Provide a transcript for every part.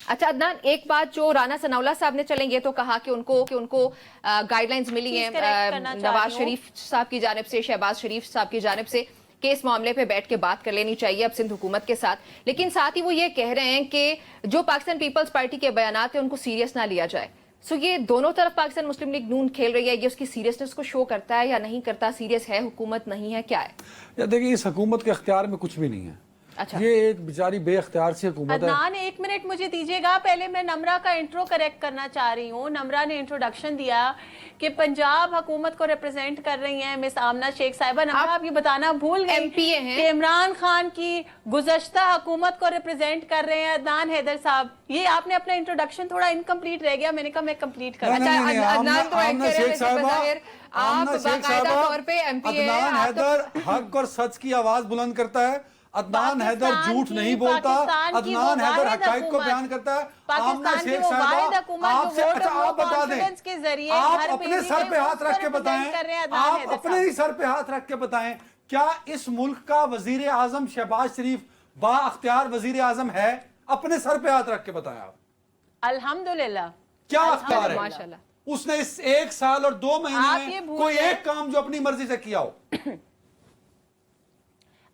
अच्छा अदनान, एक बात जो राना सनाउल्लाह साहब ने चलें ये तो कहा कि उनको गाइडलाइंस मिली हैं नवाज शरीफ साहब की जानिब से, शहबाज शरीफ साहब की जानिब से कि इस मामले पे बैठ के बात कर लेनी चाहिए अब सिंध हुकूमत के साथ। लेकिन साथ ही वो ये कह रहे हैं कि जो पाकिस्तान पीपल्स पार्टी के बयानात हैं उनको सीरियस ना लिया जाए। सो ये दोनों तरफ पाकिस्तान मुस्लिम लीग नून खेल रही है, ये उसकी सीरियसनेस को शो करता है या नहीं करता? सीरियस है हुकूमत, नहीं है, क्या है? या देखिए, इस हुकूमत के अख्तियार में कुछ भी नहीं है। अच्छा, ये एक बेचारी बेअख्तियार सी हुकूमत है। अदनान, एक मिनट मुझे दीजिएगा, पहले मैं नम्रा का इंट्रो करेक्ट करना चाह रही हूँ। नम्रा ने इंट्रोडक्शन दिया कि पंजाब हुकूमत को रिप्रेजेंट कर रही हैं मिस आमना शेख साहिबा। नम्रा आप ये बताना भूल गई MPA हैं कि इमरान खान की गुज़श्ता हुकूमत को रिप्रेजेंट कर रहे हैं अदनान हैदर साहब। ये आपने अपना इंट्रोडक्शन थोड़ा इनकम्प्लीट रह गया, मैंने कहा मैं कंप्लीट कर। आमना शेख साहिबा हैदर हक और सच की आवाज बुलंद करता है। अदनान हैदर झूठ नहीं बोलता। अदनान हैदर हक़ाइक़ को बयान करता है। आमना शेख साहिबा आपसे, अच्छा आप बता दें, आप अपने सर पे हाथ रख के बताएं, आप अपने ही सर पे हाथ रख के बताएं, क्या इस मुल्क का वजीर आजम शहबाज शरीफ बाअख्तियार वजीर आजम है? अपने सर पे हाथ रख के बताएं आप। अल्हम्दुलिल्लाह क्या अख्तियार है? माशाल्लाह उसने इस 1 साल और 2 महीने में कोई एक काम जो अपनी मर्जी से किया हो?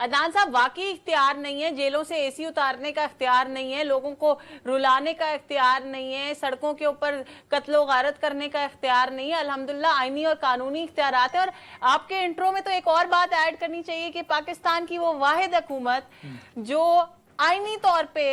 अदनान साहब, वाकई इख्तियार नहीं है, जेलों से एसी उतारने का इख्तियार नहीं है, लोगों को रुलाने का इख्तियार नहीं है, सड़कों के ऊपर कत्लो गारत करने का इख्तियार नहीं है। अल्हम्दुलिल्लाह आईनी और कानूनी इख्तियारात है। और आपके इंट्रो में तो एक और बात ऐड करनी चाहिए कि पाकिस्तान की वो वाहिद हुकूमत जो आईनी तौर पे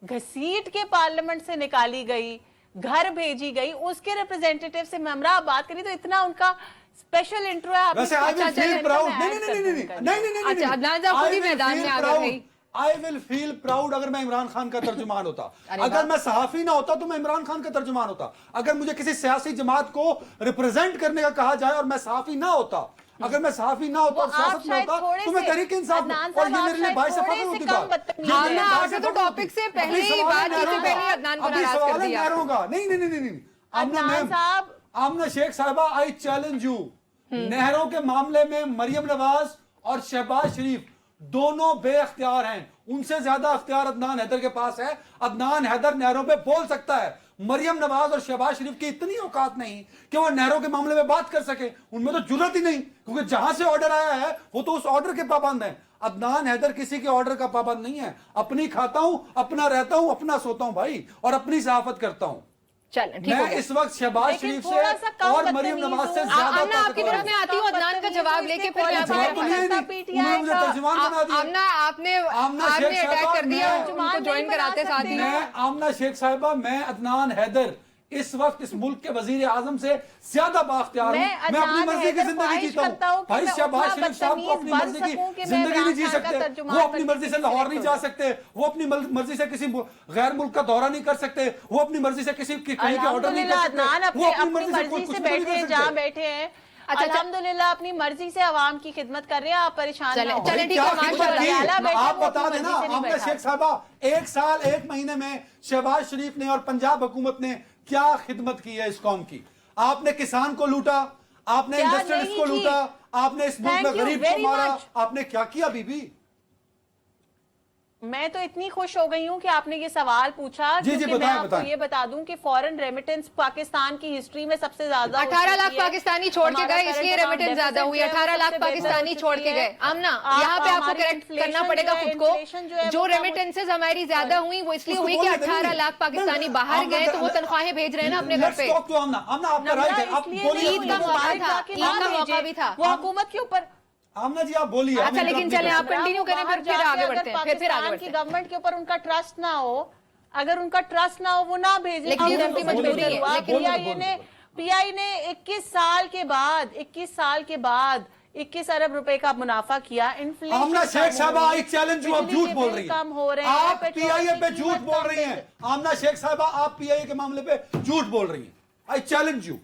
घसीट के पार्लियामेंट से निकाली गई, घर भेजी गई, उसके रिप्रेजेंटेटिव से हमरा बात करी तो इतना उनका स्पेशल इंट्रो है। वैसे आई विल फील प्राउड। नहीं, अच्छा अदनान साहब खुद ही मैदान में आ गए। आई विल फील प्राउड अगर मैं इमरान खान का तर्जुमान होता। अगर मैं सहाफी ना होता तो मैं इमरान खान का तर्जुमान होता। अगर मुझे किसी सियासी जमात को रिप्रेजेंट करने का कहा जाए और मैं सहाफी ना होता, अगर मैं सहाफी ना होता और सियासत में होता तो मैं तहरीक इंसाफ, और ये मेरे लिए बाइस फख्र होती बात। आपने तो टॉपिक से पहले ही बात की थी, पहले अदनान को नाराज कर दिया। नहीं, आमना शेख साहिबा, आई चैलेंज यू, नहरों के मामले में मरियम नवाज और शहबाज शरीफ दोनों बेअख्तियार हैं। उनसे ज्यादा अख्तियार अदनान हैदर के पास है। अदनान हैदर नहरों पे बोल सकता है, मरियम नवाज और शहबाज शरीफ की इतनी औकात नहीं कि वो नहरों के मामले में बात कर सके। उनमें तो जुर्रत ही नहीं, क्योंकि जहां से ऑर्डर आया है वो तो उस ऑर्डर के पाबंद हैं। अदनान हैदर किसी के ऑर्डर का पाबंद नहीं है। अपनी खाता हूं, अपना रहता हूं, अपना सोता हूं भाई, और अपनी सहाफत करता हूं। मैं इस वक्त शहबाज शरीफ से और मरियम नवाज से ज्यादा आपकी तरफ में आती हूँ अदनान का जवाब लेके, फिर मैं मुझे तर्जुमान बना दिया। आपने अटैक कर दिया, उनको ज्वाइन कराते साथ ही। मैं आमना शेख साहिबा, मैं अदनान हैदर इस वक्त इस मुल्क के वजीर आजम से ज्यादा बाख्तियार हूँ। मैं अपनी मर्जी की जिंदगी जीता हूँ भाई। शहबाज शरीफ साहब को अपनी मर्जी की जिंदगी नहीं जी सकते। वो अपनी मर्जी से लाहौर नहीं जा सकते, वो अपनी मर्जी से किसी गैर मुल्क का दौरा नहीं कर सकते, वो अपनी मर्जी से किसी कहीं के ऑर्डर नहीं कर सकते, वो अपनी मर्जी से बैठे हैं जहाँ बैठे हैं। अल्हम्दुलिल्लाह अपनी मर्जी से आवाम की खिदमत कर रहे हैं, आप परेशान ना हो। चले ठीक है, माशाल्लाह। आप बता देना आमना शेख साहबा, 1 साल 1 महीने में शहबाज शरीफ ने और पंजाब हुकूमत ने क्या खिदमत की है इस कौम की? आपने किसान को लूटा, आपने इंडस्ट्रियलिस्ट को लूटा, आपने इस मुल्क में गरीब को मारा, आपने क्या किया बीबी? मैं तो इतनी खुश हो गई हूँ कि आपने ये सवाल पूछा, क्योंकि मैं आपको ये बता दूं कि फॉरेन रेमिटेंस पाकिस्तान की हिस्ट्री में सबसे ज्यादा 18 लाख पाकिस्तानी छोड़ के गए, इसलिए रेमिटेंस ज्यादा हुई। 18 लाख पाकिस्तानी छोड़ के गए। आमना, यहाँ पे आपको करेक्ट करना पड़ेगा खुद को। जो रेमिटेंसेस हमारी ज्यादा हुई वो इसलिए हुई कि 18 लाख पाकिस्तानी बाहर गए तो वो तनख्वाहें भेज रहे हैं ना अपने घर पे। ईद का मौका था, ईद का मौका भी था, वो हुकूमत के ऊपर। आमना जी आप बोलिए। अच्छा लेकिन चले आप कंटिन्यू करें, फिर आगे बढ़ते हैं, फिर आगे बढ़ते हैं। गवर्नमेंट के ऊपर उनका ट्रस्ट ना हो, अगर उनका ट्रस्ट ना हो वो ना भेजे, लेकिन उनकी मजबूरी है। पीआई ने 21 साल के बाद 21 अरब रुपए का मुनाफा किया। इन्फ्लेशन आमना शेख साहबा, आई चैलेंज यू, आप झूठ बोल रही कम हो रहे हैं। आप पीआईए पे झूठ बोल रही हैं। आमना शेख साहबा, आप पीआईए के मामले पे झूठ बोल रही हैं। I challenge you.